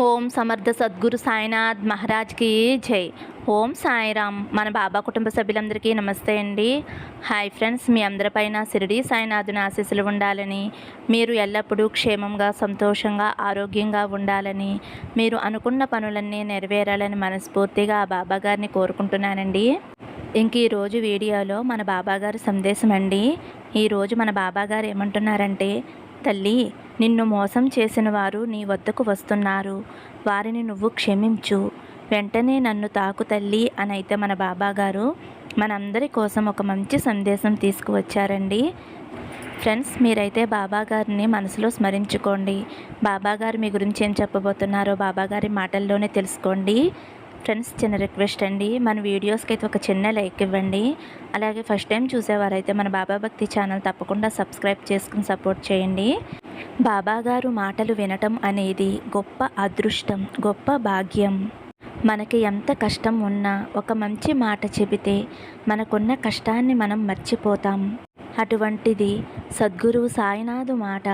ఓం సమర్థ సద్గురు సాయినాథ్ మహారాజ్కి జై. ఓం సాయిరామ్. మన బాబా కుటుంబ సభ్యులందరికీ నమస్తే అండి. హాయ్ ఫ్రెండ్స్, మీ అందరిపైన షిరిడి సాయినాథుని ఆశీస్సులు ఉండాలని, మీరు ఎల్లప్పుడూ క్షేమంగా సంతోషంగా ఆరోగ్యంగా ఉండాలని, మీరు అనుకున్న పనులన్నీ నెరవేరాలని మనస్ఫూర్తిగా ఆ బాబా గారిని కోరుకుంటున్నానండి. ఇంక ఈరోజు వీడియోలో మన బాబాగారి సందేశం అండి. ఈరోజు మన బాబాగారు ఏమంటున్నారంటే, తల్లి, నిన్ను మోసం చేసిన వారు నీ వద్దకు వస్తున్నారు, వారిని నువ్వు క్షమించు, వెంటనే నన్ను తాకు తల్లి అని అయితే మన బాబాగారు మనందరి కోసం ఒక మంచి సందేశం తీసుకువచ్చారండి. ఫ్రెండ్స్, మీరైతే బాబాగారిని మనసులో స్మరించుకోండి. బాబాగారు మీ గురించి ఏం చెప్పబోతున్నారో బాబాగారి మాటల్లోనే తెలుసుకోండి. ఫ్రెండ్స్, చిన్న రిక్వెస్ట్ అండి, మన వీడియోస్కి అయితే ఒక చిన్న లైక్ ఇవ్వండి. అలాగే ఫస్ట్ టైం చూసేవారైతే మన బాబా భక్తి ఛానల్ తప్పకుండా సబ్స్క్రైబ్ చేసుకుని సపోర్ట్ చేయండి. బాబాగారు మాటలు వినటం అనేది గొప్ప అదృష్టం, గొప్ప భాగ్యం. మనకి ఎంత కష్టం ఉన్నా ఒక మంచి మాట చెబితే మనకున్న కష్టాన్ని మనం మర్చిపోతాం. అటువంటిది సద్గురువు సాయినాథు మాట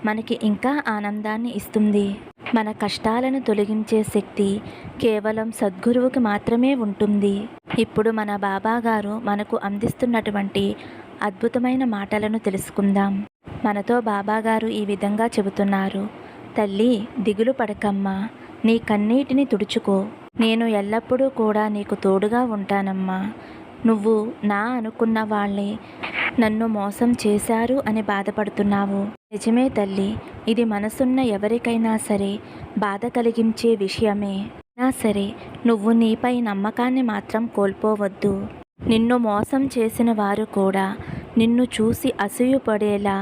మనకి ఇంకా ఆనందాన్ని ఇస్తుంది. మన కష్టాలను తొలగించే శక్తి కేవలం సద్గురువుకి మాత్రమే ఉంటుంది. ఇప్పుడు మన బాబాగారు మనకు అందిస్తున్నటువంటి అద్భుతమైన మాటలను తెలుసుకుందాం. మనతో బాబాగారు ఈ విధంగా చెబుతున్నారు. తల్లి, దిగులు పడకమ్మా, నీ కన్నీటిని తుడుచుకో. నేను ఎల్లప్పుడూ కూడా నీకు తోడుగా ఉంటానమ్మా. నువ్వు నా అనుకున్న వాళ్ళే నన్ను మోసం చేశారు అని బాధపడుతున్నావు. నిజమే తల్లి, ఇది మనసున్న ఎవరికైనా సరే బాధ కలిగించే విషయమే. అయినా సరే నువ్వు నీపై నమ్మకాన్ని మాత్రం కోల్పోవద్దు. నిన్ను మోసం చేసిన వారు కూడా నిన్ను చూసి అసూయపడేలా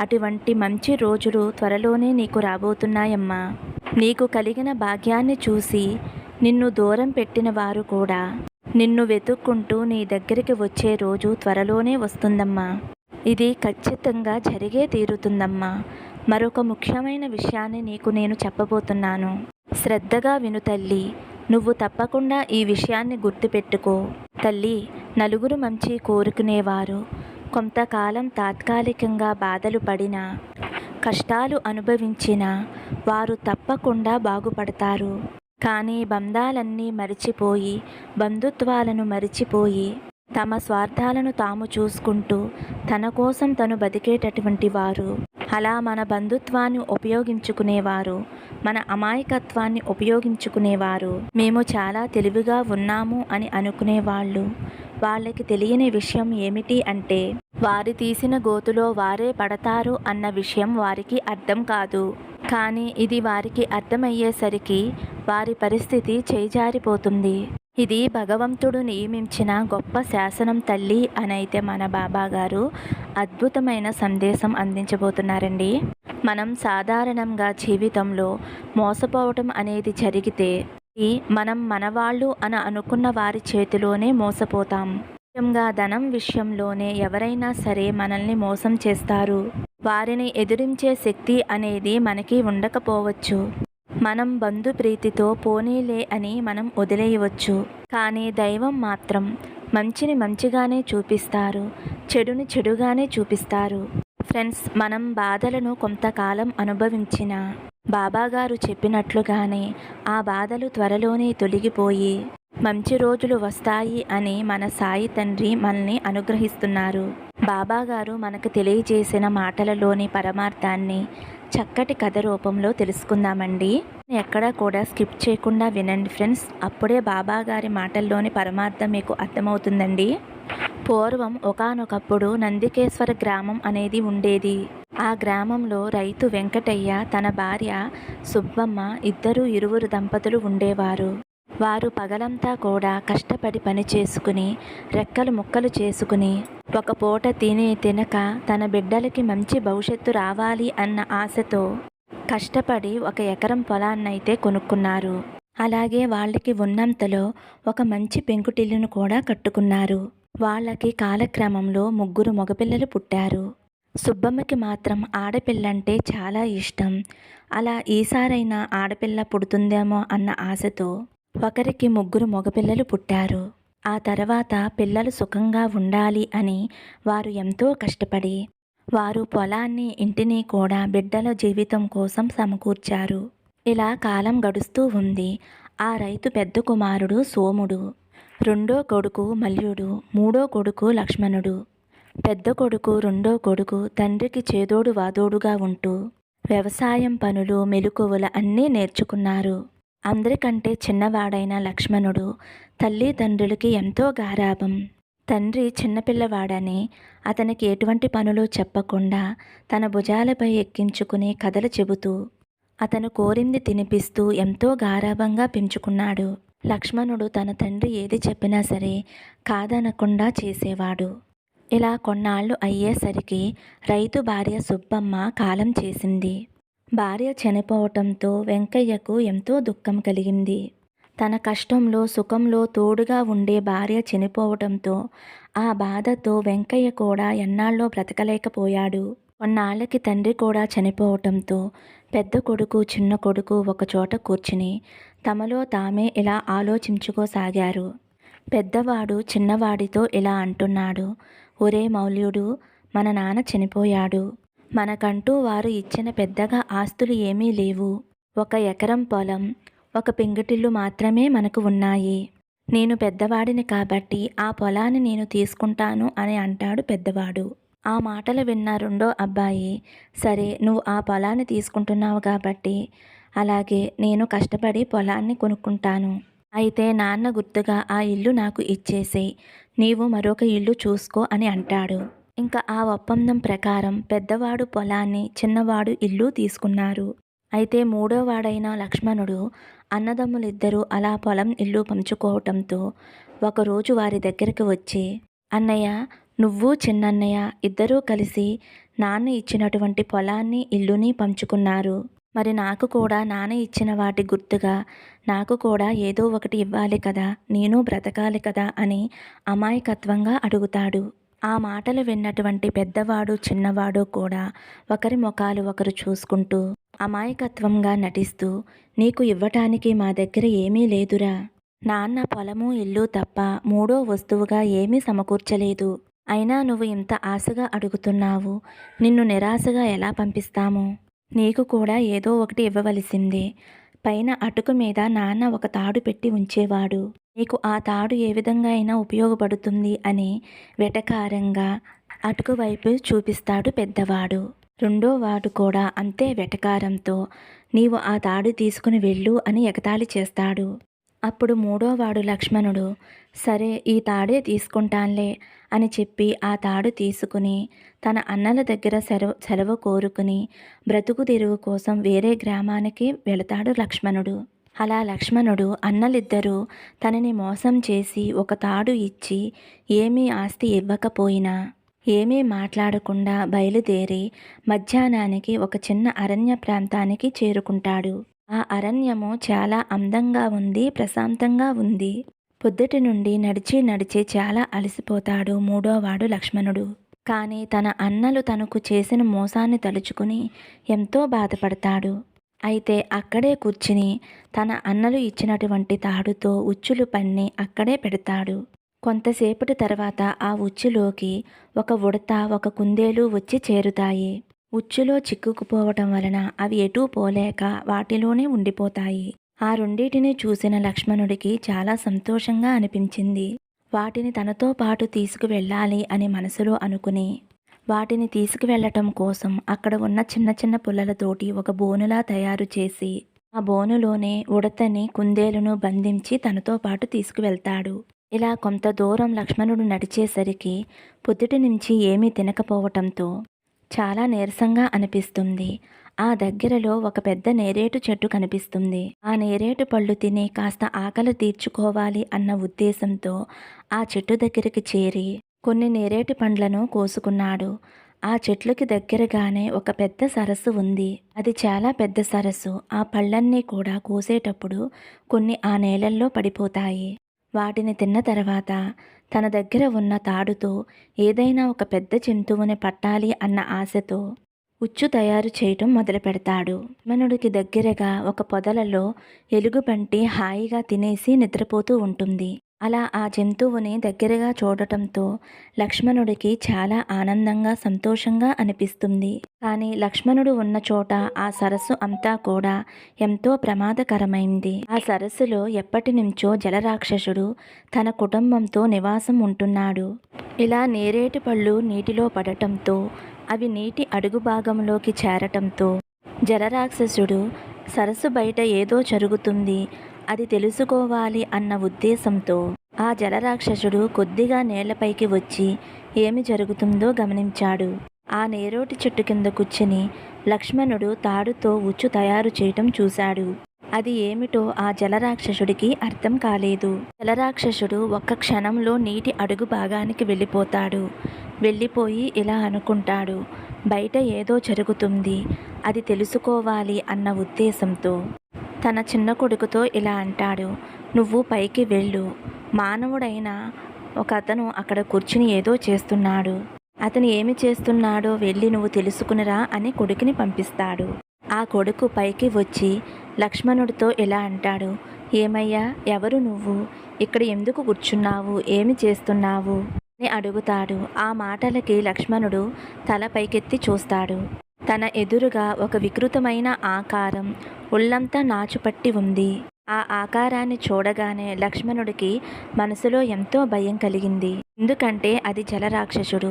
అటువంటి మంచి రోజులు త్వరలోనే నీకు రాబోతున్నాయమ్మా. నీకు కలిగిన భాగ్యాన్ని చూసి నిన్ను దూరం పెట్టిన వారు కూడా నిన్ను వెతుక్కుంటూ నీ దగ్గరికి వచ్చే రోజు త్వరలోనే వస్తుందమ్మా. ఇది ఖచ్చితంగా జరిగే తీరుతుందమ్మా. మరొక ముఖ్యమైన విషయాన్ని నీకు నేను చెప్పబోతున్నాను. శ్రద్ధగా విను తల్లి. నువ్వు తప్పకుండా ఈ విషయాన్ని గుర్తుపెట్టుకో. తల్లి, నలుగురు మంచి కోరుకునేవారు కొంతకాలం తాత్కాలికంగా బాధలు పడినా, కష్టాలు అనుభవించినా వారు తప్పకుండా బాగుపడతారు. కానీ బంధాలన్నీ మరిచిపోయి, బంధుత్వాలను మరిచిపోయి, తమ స్వార్థాలను తాము చూసుకుంటూ తన కోసం తను బతికేటటువంటి వారు, అలా మన బంధుత్వాన్ని ఉపయోగించుకునేవారు, మన అమాయకత్వాన్ని ఉపయోగించుకునేవారు, మేము చాలా తెలివిగా ఉన్నాము అని అనుకునేవాళ్ళు, వాళ్ళకి తెలియని విషయం ఏమిటి అంటే వారి తీసిన గోతులో వారే పడతారు అన్న విషయం వారికి అర్థం కాదు. కానీ ఇది వారికి అర్థమయ్యేసరికి వారి పరిస్థితి చేజారిపోతుంది. ఇది భగవంతుడు నియమించిన గొప్ప శాసనం తల్లి అనైతే మన బాబాగారు అద్భుతమైన సందేశం అందించబోతున్నారండి. మనం సాధారణంగా జీవితంలో మోసపోవటం అనేది జరిగితే మనం మనవాళ్ళు అని అనుకున్న వారి చేతిలోనే మోసపోతాం. ముఖ్యంగా ధనం విషయంలోనే ఎవరైనా సరే మనల్ని మోసం చేస్తారు. వారిని ఎదిరించే శక్తి అనేది మనకి ఉండకపోవచ్చు. మనం బంధు ప్రీతితో పోనీలే అని మనం వదిలేయవచ్చు. కానీ దైవం మాత్రం మంచిని మంచిగానే చూపిస్తారు, చెడుని చెడుగానే చూపిస్తారు. ఫ్రెండ్స్, మనం బాధలను కొంతకాలం అనుభవించిన బాబాగారు చెప్పినట్లుగానే ఆ బాధలు త్వరలోనే తొలగిపోయి మంచి రోజులు వస్తాయి అని మన సాయి తండ్రి మనల్ని అనుగ్రహిస్తున్నారు. బాబాగారు మనకు తెలియజేసిన మాటలలోని పరమార్థాన్ని చక్కటి కథ రూపంలో తెలుసుకుందామండి. ఎక్కడా కూడా స్కిప్ చేయకుండా వినండి ఫ్రెండ్స్, అప్పుడే బాబాగారి మాటల్లోని పరమార్థం మీకు అర్థమవుతుందండి. పూర్వం ఒకానొకప్పుడు నందికేశ్వర గ్రామం అనేది ఉండేది. ఆ గ్రామంలో రైతు వెంకటయ్య, తన భార్య సుబ్బమ్మ, ఇరువురు దంపతులు ఉండేవారు. వారు పగలంతా కూడా కష్టపడి పని చేసుకుని రెక్కలు ముక్కలు చేసుకుని ఒక పూట తినక తన బిడ్డలకి మంచి భవిష్యత్తు రావాలి అన్న ఆశతో కష్టపడి 1 ఎకరం పొలాన్నైతే కొనుక్కున్నారు. అలాగే వాళ్ళకి ఉన్నంతలో ఒక మంచి పెంకుటిల్లును కూడా కట్టుకున్నారు. వాళ్ళకి కాలక్రమంలో 3 మగపిల్లలు పుట్టారు. సుబ్బమ్మకి మాత్రం ఆడపిల్లంటే చాలా ఇష్టం. అలా ఈసారైనా ఆడపిల్ల పుడుతుందేమో అన్న ఆశతో ఒకరికి 3 మగపిల్లలు పుట్టారు. ఆ తర్వాత పిల్లలు సుఖంగా ఉండాలి అని వారు ఎంతో కష్టపడి వారు పొలాన్ని ఇంటిని కూడా బిడ్డల జీవితం కోసం సమకూర్చారు. ఇలా కాలం గడుస్తూ ఉంది. ఆ రైతు పెద్ద కుమారుడు సోముడు, రెండో కొడుకు మల్యుడు, మూడో కొడుకు లక్ష్మణుడు. పెద్ద కొడుకు రెండో కొడుకు తండ్రికి చేదోడు వాదోడుగా ఉంటూ వ్యవసాయం పనులు మెలకువలు అన్నీ నేర్చుకున్నారు. అందరికంటే చిన్నవాడైన లక్ష్మణుడు తల్లిదండ్రులకి ఎంతో గారాబం. తండ్రి చిన్నపిల్లవాడని అతనికి ఎటువంటి పనులు చెప్పకుండా తన భుజాలపై ఎక్కించుకుని కథలు చెబుతూ అతను కోరింది తినిపిస్తూ ఎంతో గారాబంగా పెంచుకున్నాడు. లక్ష్మణుడు తన తండ్రి ఏది చెప్పినా సరే కాదనకుండా చేసేవాడు. ఇలా కొన్నాళ్ళు అయ్యేసరికి రైతు భార్య సుబ్బమ్మ కాలం చేసింది. భార్య చనిపోవటంతో వెంకయ్యకు ఎంతో దుఃఖం కలిగింది. తన కష్టంలో సుఖంలో తోడుగా ఉండే భార్య చనిపోవటంతో ఆ బాధతో వెంకయ్య కూడా ఎన్నాళ్ళో బ్రతకలేకపోయాడు. కొన్నాళ్ళకి తండ్రి కూడా చనిపోవటంతో పెద్ద కొడుకు చిన్న కొడుకు ఒకచోట కూర్చుని తమలో తామే ఇలా ఆలోచించుకోసాగారు. పెద్దవాడు చిన్నవాడితో ఇలా అంటున్నాడు, ఒరే మౌల్యుడు, మన నాన్న చనిపోయాడు. మనకంటూ వారు ఇచ్చిన పెద్దగా ఆస్తులు ఏమీ లేవు. 1 ఎకరం పొలం, 1 పెంకుటిల్లు మాత్రమే మనకు ఉన్నాయి. నేను పెద్దవాడిని కాబట్టి ఆ పొలాన్ని నేను తీసుకుంటాను అని అంటాడు పెద్దవాడు. ఆ మాటలు విన్న రెండో అబ్బాయి, సరే నువ్వు ఆ పొలాన్ని తీసుకుంటున్నావు కాబట్టి అలాగే నేను కష్టపడి పొలాన్ని కొనుక్కుంటాను. అయితే నాన్న గుర్తుగా ఆ ఇల్లు నాకు ఇచ్చేసేయ్, నీవు మరొక ఇల్లు చూసుకో అని అంటాడు. ఇంకా ఆ ఒప్పందం ప్రకారం పెద్దవాడు పొలాన్ని, చిన్నవాడు ఇల్లు తీసుకున్నారు. అయితే మూడోవాడైన లక్ష్మణుడు అన్నదమ్ములిద్దరూ అలా పొలం ఇల్లు పంచుకోవటంతో ఒకరోజు వారి దగ్గరికి వచ్చి, అన్నయ్య, నువ్వు చిన్నన్నయ్య ఇద్దరూ కలిసి నాన్న ఇచ్చినటువంటి పొలాన్ని ఇల్లుని పంచుకున్నారు. మరి నాకు కూడా నాన్న ఇచ్చిన వాటి గుర్తుగా నాకు కూడా ఏదో ఒకటి ఇవ్వాలి కదా, నేను బ్రతకాలి కదా అని అమాయకత్వంగా అడుగుతాడు. ఆ మాటలు విన్నటువంటి పెద్దవాడు చిన్నవాడు కూడా ఒకరి ముఖాలు ఒకరు చూసుకుంటూ అమాయకత్వంగా నటిస్తూ, నీకు ఇవ్వటానికి మా దగ్గర ఏమీ లేదురా. నాన్న పొలము ఇల్లు తప్ప మూడో వస్తువుగా ఏమీ సమకూర్చలేదు. అయినా నువ్వు ఇంత ఆశగా అడుగుతున్నావు, నిన్ను నిరాశగా ఎలా పంపిస్తాము? నీకు కూడా ఏదో ఒకటి ఇవ్వవలసిందే. పైన అటుకు మీద నాన్న ఒక తాడు పెట్టి ఉంచేవాడు. నీకు ఆ తాడు ఏ విధంగా అయినా ఉపయోగపడుతుంది అని వెటకారంగా అటుకు వైపు చూపిస్తాడు పెద్దవాడు. రెండో వాడు కూడా అంతే వెటకారంతో, నీవు ఆ తాడు తీసుకుని వెళ్ళు అని ఎగతాళి చేస్తాడు. అప్పుడు మూడోవాడు లక్ష్మణుడు, సరే ఈ తాడే తీసుకుంటాన్లే అని చెప్పి ఆ తాడు తీసుకుని తన అన్నల దగ్గర సెలవు కోరుకుని బ్రతుకు తెరువు కోసం వేరే గ్రామానికి వెళతాడు లక్ష్మణుడు. అలా లక్ష్మణుడు అన్నలిద్దరూ తనని మోసం చేసి ఒక తాడు ఇచ్చి ఏమీ ఆస్తి ఇవ్వకపోయినా ఏమీ మాట్లాడకుండా బయలుదేరి మధ్యాహ్నానికి ఒక చిన్న అరణ్య ప్రాంతానికి చేరుకుంటాడు. ఆ అరణ్యము చాలా అందంగా ఉంది, ప్రశాంతంగా ఉంది. పొద్దుటి నుండి నడిచి చాలా అలసిపోతాడు మూడోవాడు లక్ష్మణుడు. కానీ తన అన్నలు తనకు చేసిన మోసాన్ని తలుచుకుని ఎంతో బాధపడతాడు. అయితే అక్కడే కూర్చుని తన అన్నలు ఇచ్చినటువంటి తాడుతో ఉచ్చులు పన్ని అక్కడే పెడతాడు. కొంతసేపటి తర్వాత ఆ ఉచ్చులోకి ఒక ఉడత, ఒక కుందేలు వచ్చి చేరుతాయి. ఉచ్చులో చిక్కుకుపోవటం వలన అవి ఎటూ పోలేక వాటిలోనే ఉండిపోతాయి. ఆ రెండింటిని చూసిన లక్ష్మణుడికి చాలా సంతోషంగా అనిపించింది. వాటిని తనతో పాటు తీసుకువెళ్ళాలి అని మనసులో అనుకుని వాటిని తీసుకువెళ్ళటం కోసం అక్కడ ఉన్న చిన్న చిన్న పుల్లలతోటి ఒక బోనులా తయారు చేసి ఆ బోనులోనే ఉడతని, కుందేలును బంధించి తనతో పాటు తీసుకువెళ్తాడు. ఇలా కొంత దూరం లక్ష్మణుడు నడిచేసరికి పొద్దుటి నుంచి ఏమీ తినకపోవటంతో చాలా నీరసంగా అనిపిస్తుంది. ఆ దగ్గరలో ఒక పెద్ద నేరేడు చెట్టు కనిపిస్తుంది. ఆ నేరేడు పళ్ళు తిని కాస్త ఆకలి తీర్చుకోవాలి అన్న ఉద్దేశంతో ఆ చెట్టు దగ్గరికి చేరి కొన్ని నేరేడు పండ్లను కోసుకున్నాడు. ఆ చెట్లుకి దగ్గరగానే ఒక పెద్ద సరస్సు ఉంది. అది చాలా పెద్ద సరస్సు. ఆ పళ్ళన్నీ కూడా కోసేటప్పుడు కొన్ని ఆ నేలల్లో పడిపోతాయి. వాటిని తిన్న తర్వాత తన దగ్గర ఉన్న తాడుతో ఏదైనా ఒక పెద్ద జంతువుని పట్టాలి అన్న ఆశతో ఉచ్చు తయారు చేయటం మొదలు పెడతాడు. లక్ష్మణుడికి దగ్గరగా ఒక పొదలలో ఎలుగుబంటి హాయిగా తినేసి నిద్రపోతూ ఉంటుంది. అలా ఆ జంతువుని దగ్గరగా చూడటంతో లక్ష్మణుడికి చాలా ఆనందంగా సంతోషంగా అనిపిస్తుంది. కానీ లక్ష్మణుడు ఉన్న చోట ఆ సరస్సు అంతా కూడా ఎంతో ప్రమాదకరమైంది. ఆ సరస్సులో ఎప్పటి నుంచో జలరాక్షసుడు తన కుటుంబంతో నివాసం ఉంటున్నాడు. ఇలా నేరేడు పళ్ళు నీటిలో పడటంతో అవి నీటి అడుగు భాగంలోకి చేరటంతో జలరాక్షసుడు సరస్సు బయట ఏదో జరుగుతుంది, అది తెలుసుకోవాలి అన్న ఉద్దేశంతో ఆ జలరాక్షసుడు కొద్దిగా నేలపైకి వచ్చి ఏమి జరుగుతుందో గమనించాడు. ఆ నేరేడు చెట్టు కింద కూర్చుని లక్ష్మణుడు తాడుతో ఉచ్చు తయారు చేయటం చూశాడు. అది ఏమిటో ఆ జలరాక్షసుడికి అర్థం కాలేదు. జలరాక్షసుడు ఒక్క క్షణంలో నీటి అడుగు భాగానికి వెళ్ళిపోతాడు. వెళ్ళిపోయి ఇలా అనుకుంటాడు, బయట ఏదో జరుగుతుంది, అది తెలుసుకోవాలి అన్న ఉద్దేశంతో తన చిన్న కొడుకుతో ఇలా అంటాడు, నువ్వు పైకి వెళ్ళు, మానవుడైన ఒక అతను అక్కడ కూర్చుని ఏదో చేస్తున్నాడు, అతను ఏమి చేస్తున్నాడో వెళ్ళి నువ్వు తెలుసుకునిరా అని కొడుకుని పంపిస్తాడు. ఆ కొడుకు పైకి వచ్చి లక్ష్మణుడితో ఇలా అంటాడు, ఏమయ్యా, ఎవరు నువ్వు, ఇక్కడ ఎందుకు కూర్చున్నావు, ఏమి చేస్తున్నావు అని అడుగుతాడు. ఆ మాటలకి లక్ష్మణుడు తల పైకెత్తి చూస్తాడు. తన ఎదురుగా ఒక వికృతమైన ఆకారం ఒళ్ళంతా నాచుపట్టి ఉంది. ఆ ఆకారాన్ని చూడగానే లక్ష్మణుడికి మనసులో ఎంతో భయం కలిగింది. ఎందుకంటే అది జలరాక్షసుడు.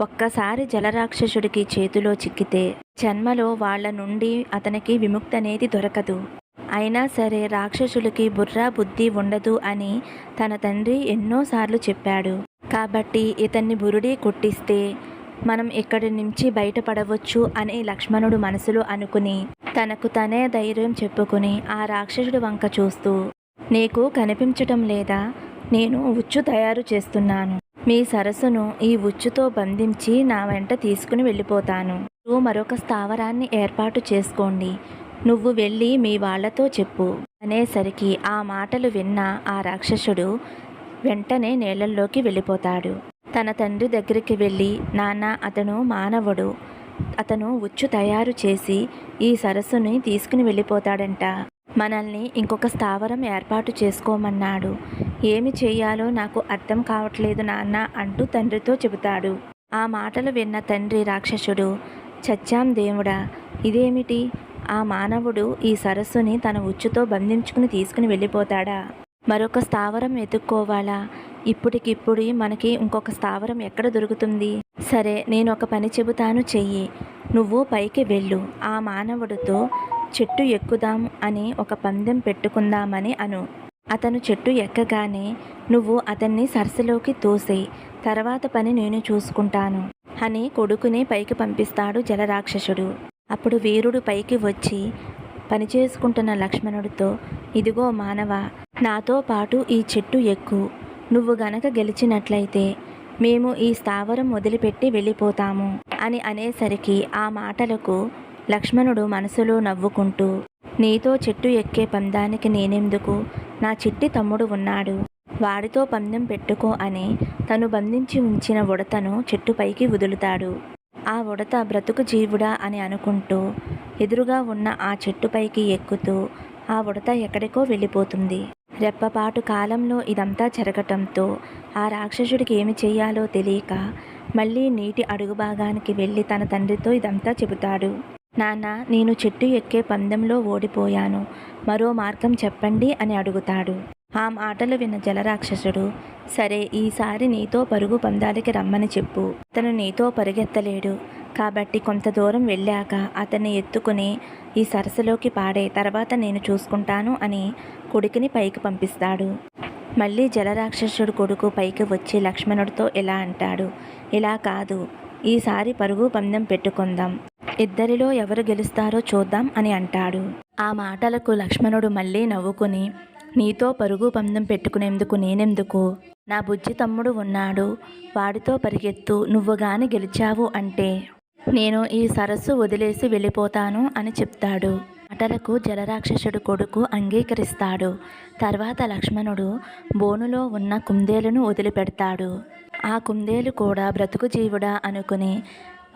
ఒక్కసారి జలరాక్షసుడికి చేతిలో చిక్కితే జన్మలో వాళ్ళ నుండి అతనికి విముక్తి అనేది దొరకదు. అయినా సరే రాక్షసులకి బుర్ర బుద్ధి ఉండదు అని తన తండ్రి ఎన్నోసార్లు చెప్పాడు. కాబట్టి ఇతన్ని బురుడి కొట్టిస్తే మనం ఇక్కడి నుంచి బయటపడవచ్చు అని లక్ష్మణుడు మనసులో అనుకుని తనకు తనే ధైర్యం చెప్పుకుని ఆ రాక్షసుడి వంక చూస్తూ, నీకు కనిపించటం లేదా, నేను ఉచ్చు తయారు చేస్తున్నాను, మీ సరస్సును ఈ ఉచ్చుతో బంధించి నా వెంట తీసుకుని వెళ్ళిపోతాను. నువ్వు మరొక స్థావరాన్ని ఏర్పాటు చేసుకోండి, నువ్వు వెళ్ళి మీ వాళ్లతో చెప్పు అనేసరికి ఆ మాటలు విన్న ఆ రాక్షసుడు వెంటనే నీళ్ళల్లోకి వెళ్ళిపోతాడు. తన తండ్రి దగ్గరికి వెళ్ళి, నాన్న, అతను మానవుడు, అతను ఉచ్చు తయారు చేసి ఈ సరస్సుని తీసుకుని వెళ్ళిపోతాడంట, మనల్ని ఇంకొక స్థావరం ఏర్పాటు చేసుకోమన్నాడు, ఏమి చేయాలో నాకు అర్థం కావట్లేదు నాన్న అంటూ తండ్రితో చెబుతాడు. ఆ మాటలు విన్న తండ్రి రాక్షసుడు, చచ్చాం దేవుడా, ఇదేమిటి, ఆ మానవుడు ఈ సరస్సుని తన ఉచ్చుతో బంధించుకుని తీసుకుని వెళ్ళిపోతాడా, మరొక స్థావరం వెతుక్కోవాలా, ఇప్పటికిప్పుడు మనకి ఇంకొక స్థావరం ఎక్కడ దొరుకుతుంది, సరే నేను ఒక పని చెబుతాను, చెయ్యి, నువ్వు పైకి వెళ్ళు, ఆ మానవుడితో చెట్టు ఎక్కుదాం అని ఒక పందెం పెట్టుకుందామని అను, అతను చెట్టు ఎక్కగానే నువ్వు అతన్ని సరస్సులోకి తోసేయి, తర్వాత పని నేను చూసుకుంటాను అని కొడుకుని పైకి పంపిస్తాడు జలరాక్షసుడు. అప్పుడు వీరుడు పైకి వచ్చి పని చేసుకుంటున్న లక్ష్మణుడితో, ఇదిగో మానవ, నాతో పాటు ఈ చెట్టు ఎక్కు, నువ్వు గనక గెలిచినట్లయితే మేము ఈ స్థావరం వదిలిపెట్టి వెళ్ళిపోతాము అని అనేసరికి ఆ మాటలకు లక్ష్మణుడు మనసులో నవ్వుకుంటూ, నీతో చెట్టు ఎక్కే పందానికి నేనెందుకు, నా చిట్టి తమ్ముడు ఉన్నాడు, వాడితో పందెం పెట్టుకో అని తను బంధించి ఉంచిన ఉడతను చెట్టుపైకి వదులుతాడు. ఆ ఉడత బ్రతుకు జీవుడా అని అనుకుంటూ ఎదురుగా ఉన్న ఆ చెట్టుపైకి ఎక్కుతూ ఆ ఉడత ఎక్కడికో వెళ్ళిపోతుంది. రెప్పపాటు కాలంలో ఇదంతా జరగటంతో ఆ రాక్షసుడికి ఏమి చెయ్యాలో తెలియక మళ్ళీ నీటి అడుగు భాగానికి వెళ్ళి తన తండ్రితో ఇదంతా చెబుతాడు. నాన్న, నేను చెట్టు ఎక్కే పందెంలో ఓడిపోయాను, మరో మార్గం చెప్పండి అని అడుగుతాడు. ఆ మాటలు విన్న జలరాక్షసుడు, సరే, ఈసారి నీతో పరుగు పందాలకి రమ్మని చెప్పు, అతను నీతో పరుగెత్తలేడు కాబట్టి కొంత దూరం వెళ్ళాక అతన్ని ఎత్తుకుని ఈ సరస్సులోకి పాడే, తర్వాత నేను చూసుకుంటాను అని కొడుకుని పైకి పంపిస్తాడు. మళ్ళీ జలరాక్షసుడు కొడుకు పైకి వచ్చి లక్ష్మణుడితో ఇలా అంటాడు, ఇలా కాదు, ఈసారి పరుగు పందెం పెట్టుకుందాం, ఇద్దరిలో ఎవరు గెలుస్తారో చూద్దాం అని అంటాడు. ఆ మాటలకు లక్ష్మణుడు మళ్ళీ నవ్వుకుని, నీతో పరుగు పందెం పెట్టుకునేందుకు నేనెందుకు, నా బుజ్జి తమ్ముడు ఉన్నాడు, వాడితో పరిగెత్తు, నువ్వు గాని గెలిచావు అంటే నేను ఈ సరస్సు వదిలేసి వెళ్ళిపోతాను అని చెప్తాడు. మాటలకు జలరాక్షసుడు కొడుకు అంగీకరిస్తాడు. తర్వాత లక్ష్మణుడు బోనులో ఉన్న కుందేలును వదిలిపెడతాడు. ఆ కుందేలు కూడా బ్రతుకు జీవుడా అనుకుని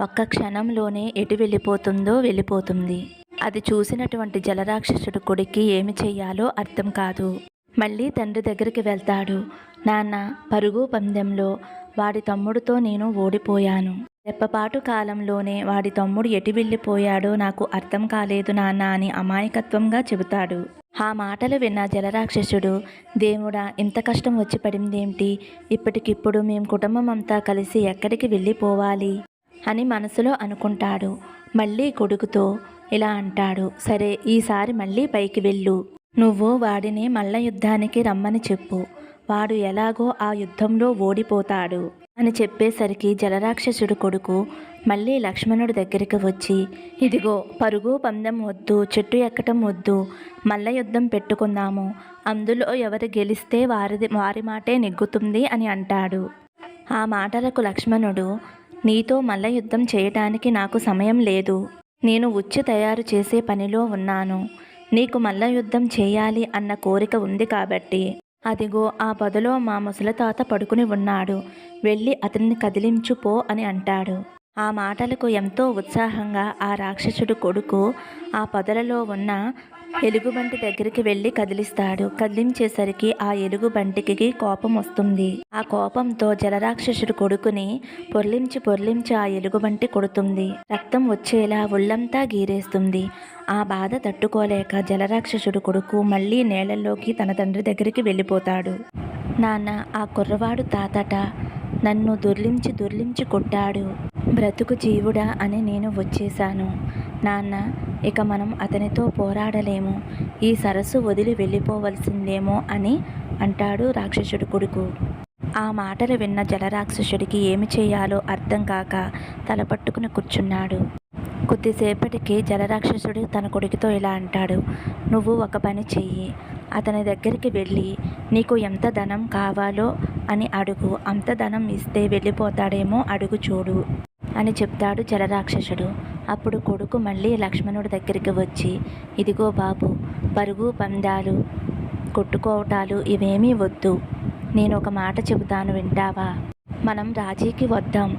ఒక్క క్షణంలోనే ఎటు వెళ్ళిపోతుందో వెళ్ళిపోతుంది. అది చూసినటువంటి జలరాక్షసుడు కొడుక్కి ఏమి చెయ్యాలో అర్థం కాదు. మళ్ళీ తండ్రి దగ్గరికి వెళ్తాడు. నాన్న, పరుగు పందెంలో వాడి తమ్ముడితో నేను ఓడిపోయాను. రెప్పపాటు కాలంలోనే వాడి తమ్ముడు ఎటు వెళ్ళిపోయాడో నాకు అర్థం కాలేదు నాన్న అని అమాయకత్వంగా చెబుతాడు. ఆ మాటలు విన్న జలరాక్షసుడు, దేవుడా, ఇంత కష్టం వచ్చి పడిందేమిటి? ఇప్పటికిప్పుడు మేం కుటుంబం అంతా కలిసి ఎక్కడికి వెళ్ళిపోవాలి అని మనసులో అనుకుంటాడు. మళ్ళీ కొడుకుతో ఇలా అంటాడు, సరే, ఈసారి మళ్ళీ పైకి వెళ్ళు. నువ్వు వాడిని మల్ల యుద్ధానికి రమ్మని చెప్పు. వాడు ఎలాగో ఆ యుద్ధంలో ఓడిపోతాడు అని చెప్పేసరికి జలరాక్షసుడు కొడుకు మళ్ళీ లక్ష్మణుడి దగ్గరికి వచ్చి, ఇదిగో, పరుగు పందెం వద్దు, చెట్టు ఎక్కటం వద్దు, మల్ల యుద్ధం పెట్టుకుందాము. అందులో ఎవరు గెలిస్తే వారి మాటే నెగ్గుతుంది అని అంటాడు. ఆ మాటలకు లక్ష్మణుడు, నీతో మల్ల యుద్ధం చేయటానికి నాకు సమయం లేదు. నేను ఉచ్చు తయారు చేసే పనిలో ఉన్నాను. నీకు మల్ల యుద్ధం చేయాలి అన్న కోరిక ఉంది కాబట్టి అదిగో ఆ పొదలో మా ముసలితాత పడుకుని ఉన్నాడు. వెళ్ళి అతన్ని కదిలించు పో అని అంటాడు. ఆ మాటలకు ఎంతో ఉత్సాహంగా ఆ రాక్షసుడు కొడుకు ఆ పొదలలో ఉన్న ఎలుగుబంటి దగ్గరికి వెళ్ళి కదిలిస్తాడు. కదిలించేసరికి ఆ ఎలుగుబంటికి కోపం వస్తుంది. ఆ కోపంతో జలరాక్షసుడు కొడుకుని పొర్లించి ఆ ఎలుగుబంటి కొడుతుంది. రక్తం వచ్చేలా ఒళ్ళంతా గీరేస్తుంది. ఆ బాధ తట్టుకోలేక జలరాక్షసుడు కొడుకు మళ్ళీ నేలల్లోకి తన తండ్రి దగ్గరికి వెళ్ళిపోతాడు. నాన్న, ఆ కుర్రవాడు తాతట నన్ను దొర్లించి కొట్టాడు. బ్రతుకు జీవుడా అని నేను వచ్చేశాను. నాన్న, ఇక మనం అతనితో పోరాడలేము. ఈ సరస్సు వదిలి వెళ్ళిపోవలసిందేమో అని అంటాడు రాక్షసుడు కొడుకు. ఆ మాటలు విన్న జలరాక్షసుడికి ఏమి చేయాలో అర్థం కాక తలపట్టుకుని కూర్చున్నాడు. కొద్దిసేపటికి జలరాక్షసుడు తన కొడుకుతో ఇలా అంటాడు, నువ్వు ఒక పని చెయ్యి. అతని దగ్గరికి వెళ్ళి నీకు ఎంత ధనం కావాలో అని అడుగు. అంత ధనం ఇస్తే వెళ్ళిపోతాడేమో అడుగు చూడు అని చెప్తాడు జలరాక్షసుడు. అప్పుడు కొడుకు మళ్ళీ లక్ష్మణుడి దగ్గరికి వచ్చి, ఇదిగో బాబు, పరుగు పందాలు కొట్టుకోవటాలు ఇవేమీ వద్దు. నేను ఒక మాట చెబుతాను, వింటావా? మనం రాజీకి వద్దాం.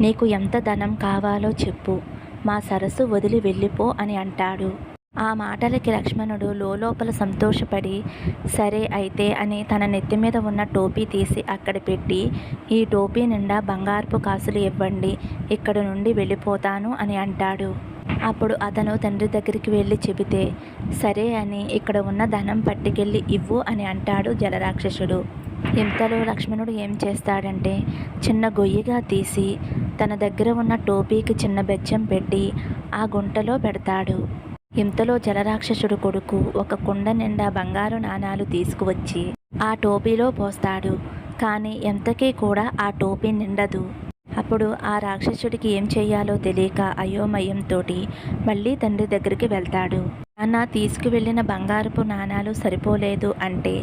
నీకు ఎంత ధనం కావాలో చెప్పు, మా సరస్సు వదిలి వెళ్ళిపో అని అంటాడు. ఆ మాటలకి లక్ష్మణుడు లోపల సంతోషపడి, సరే అయితే అని తన నెత్తి మీద ఉన్న టోపీ తీసి అక్కడ పెట్టి, ఈ టోపీ నిండా బంగారపు కాసులు ఇవ్వండి, ఇక్కడ నుండి వెళ్ళిపోతాను అని అంటాడు. అప్పుడు అతను తండ్రి దగ్గరికి వెళ్ళి చెబితే, సరే అని ఇక్కడ ఉన్న ధనం పట్టుకెళ్ళి ఇవ్వు అని అంటాడు జలరాక్షసుడు. ఇంతలో లక్ష్మణుడు ఏం చేస్తాడంటే, చిన్న గొయ్యిగా తీసి తన దగ్గర ఉన్న టోపీకి చిన్న బెచ్చం పెట్టి ఆ గుంటలో పెడతాడు. ఇంతలో జలరాక్షసుడు కొడుకు ఒక కుండ నిండా బంగారు నాణాలు తీసుకువచ్చి ఆ టోపీలో పోస్తాడు. కానీ ఎంతకీ కూడా ఆ టోపీ నిండదు. అప్పుడు ఆ రాక్షసుడికి ఏం చెయ్యాలో తెలియక అయోమయంతో మళ్ళీ తండ్రి దగ్గరికి వెళ్తాడు. నాన్న, తీసుకువెళ్ళిన బంగారపు నాణాలు సరిపోలేదు అంటే,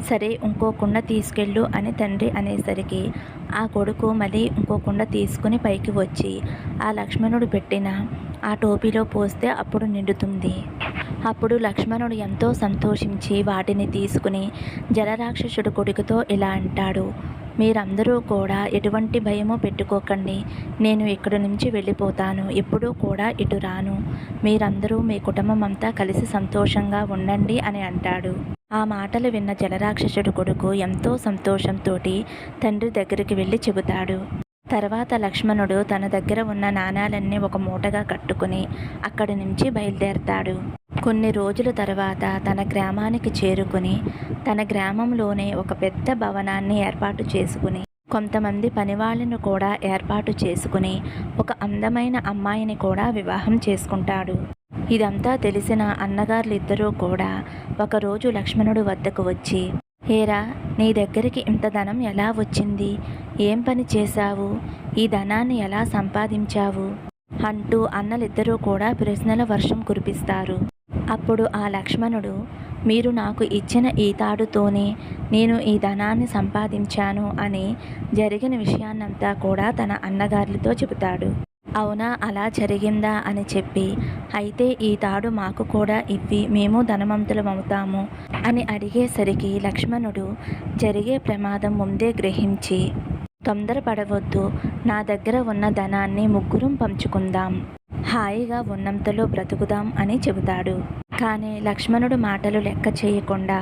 సరే ఇంకో కుండ తీసుకెళ్ళు అని తండ్రి అనేసరికి ఆ కొడుకు మళ్ళీ ఇంకో కుండ తీసుకుని పైకి వచ్చి ఆ లక్ష్మణుడు పెట్టిన ఆ టోపీలో పోస్తే అప్పుడు నిండుతుంది. అప్పుడు లక్ష్మణుడు ఎంతో సంతోషించి వాటిని తీసుకుని జలరాక్షసుడు కొడుకుతో ఇలా అంటాడు, మీరందరూ కూడా ఎటువంటి భయమో పెట్టుకోకండి. నేను ఇక్కడి నుంచి వెళ్ళిపోతాను. ఎప్పుడూ కూడా ఇటు రాను. మీరందరూ మీ కుటుంబం అంతా కలిసి సంతోషంగా ఉండండి అని అంటాడు. ఆ మాటలు విన్న జలరాక్షసుడు కొడుకు ఎంతో సంతోషంతో తండ్రి దగ్గరికి వెళ్ళి చెబుతాడు. తర్వాత లక్ష్మణుడు తన దగ్గర ఉన్న నాణాలన్నీ ఒక మూటగా కట్టుకుని అక్కడి నుంచి బయలుదేరతాడు. కొన్ని రోజుల తర్వాత తన గ్రామానికి చేరుకుని తన గ్రామంలోనే ఒక పెద్ద భవనాన్ని ఏర్పాటు చేసుకుని కొంతమంది పనివాళ్ళను కూడా ఏర్పాటు చేసుకుని ఒక అందమైన అమ్మాయిని కూడా వివాహం చేసుకుంటాడు. ఇదంతా తెలిసిన అన్నగారులిద్దరూ కూడా ఒకరోజు లక్ష్మణుడు వద్దకు వచ్చి, ఏరా, నీ దగ్గరికి ఇంత ధనం ఎలా వచ్చింది? ఏం పని చేశావు? ఈ ధనాన్ని ఎలా సంపాదించావు? అంటూ అన్నలిద్దరూ కూడా ప్రశ్నల వర్షం కురిపిస్తారు. అప్పుడు ఆ లక్ష్మణుడు, మీరు నాకు ఇచ్చిన ఈ తాడుతోనే నేను ఈ ధనాన్ని సంపాదించాను అని జరిగిన విషయాన్నంతా కూడా తన అన్నగారులతో చెబుతాడు. అవునా, అలా జరిగిందా అని చెప్పి, అయితే ఈ తాడు మాకు కూడా ఇవ్వి, మేము ధనవంతులమవుతాము అని అడిగేసరికి లక్ష్మణుడు జరిగే ప్రమాదం ముందే గ్రహించి, తొందరపడవద్దు, నా దగ్గర ఉన్న ధనాన్ని ముగ్గురం పంచుకుందాం, హాయిగా ఉన్నంతలో బ్రతుకుదాం అని చెబుతాడు. కానీ లక్ష్మణుడు మాటలు లెక్క చేయకుండా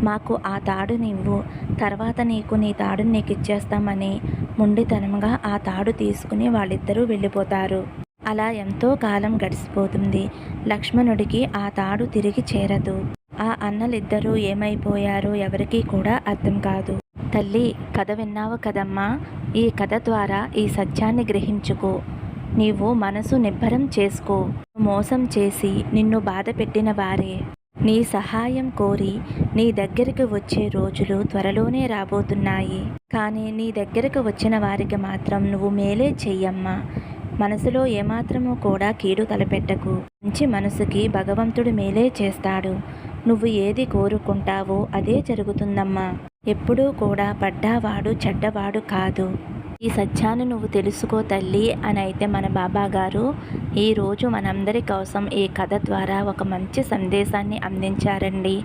మాకు ఆ తాడు నివ్వు, తర్వాత నీ తాడుని నీకిచ్చేస్తామని మొండితనంగా ఆ తాడు తీసుకుని వాళ్ళిద్దరూ వెళ్ళిపోతారు. అలా ఎంతో కాలం గడిచిపోతుంది. లక్ష్మణుడికి ఆ తాడు తిరిగి చేరదు. ఆ అన్నలిద్దరూ ఏమైపోయారో ఎవరికీ కూడా అర్థం కాదు. తల్లి, కథ విన్నావు కదమ్మా, ఈ కథ ద్వారా ఈ సత్యాన్ని గ్రహించుకో. నీవు మనసు నిబ్బరం చేసుకో. మోసం చేసి నిన్ను బాధ పెట్టిన వారే నీ సహాయం కోరి నీ దగ్గరికి వచ్చే రోజులు త్వరలోనే రాబోతున్నాయి. కానీ నీ దగ్గరకు వచ్చిన వారికి మాత్రం నువ్వు మేలే చెయ్యమ్మా. మనసులో ఏమాత్రమూ కూడా కీడు తలపెట్టకు. మంచి మనసుకి భగవంతుడు మేలే చేస్తాడు. నువ్వు ఏది కోరుకుంటావో అదే జరుగుతుందమ్మా. ఎప్పుడూ కూడా పడ్డావాడు చెడ్డవాడు కాదు. ఈ సత్యాన్ని నువ్వు తెలుసుకో తల్లి అని అయితే మన బాబాగారు ఈరోజు మనందరి కోసం ఈ కథ ద్వారా ఒక మంచి సందేశాన్ని అందించారండి.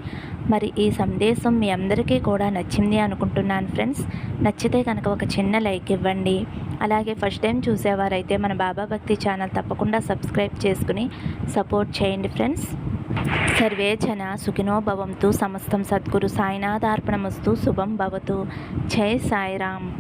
మరి ఈ సందేశం మీ అందరికీ కూడా నచ్చింది అనుకుంటున్నాను ఫ్రెండ్స్. నచ్చితే కనుక ఒక చిన్న లైక్ ఇవ్వండి. అలాగే ఫస్ట్ టైం చూసేవారైతే మన బాబా భక్తి ఛానల్ తప్పకుండా సబ్స్క్రైబ్ చేసుకుని సపోర్ట్ చేయండి ఫ్రెండ్స్. సర్వే జన సుఖినో భవంతు. సమస్తం సద్గురు సాయినాథార్పణమస్తు. శుభం భవతు. జై సాయిరామ్.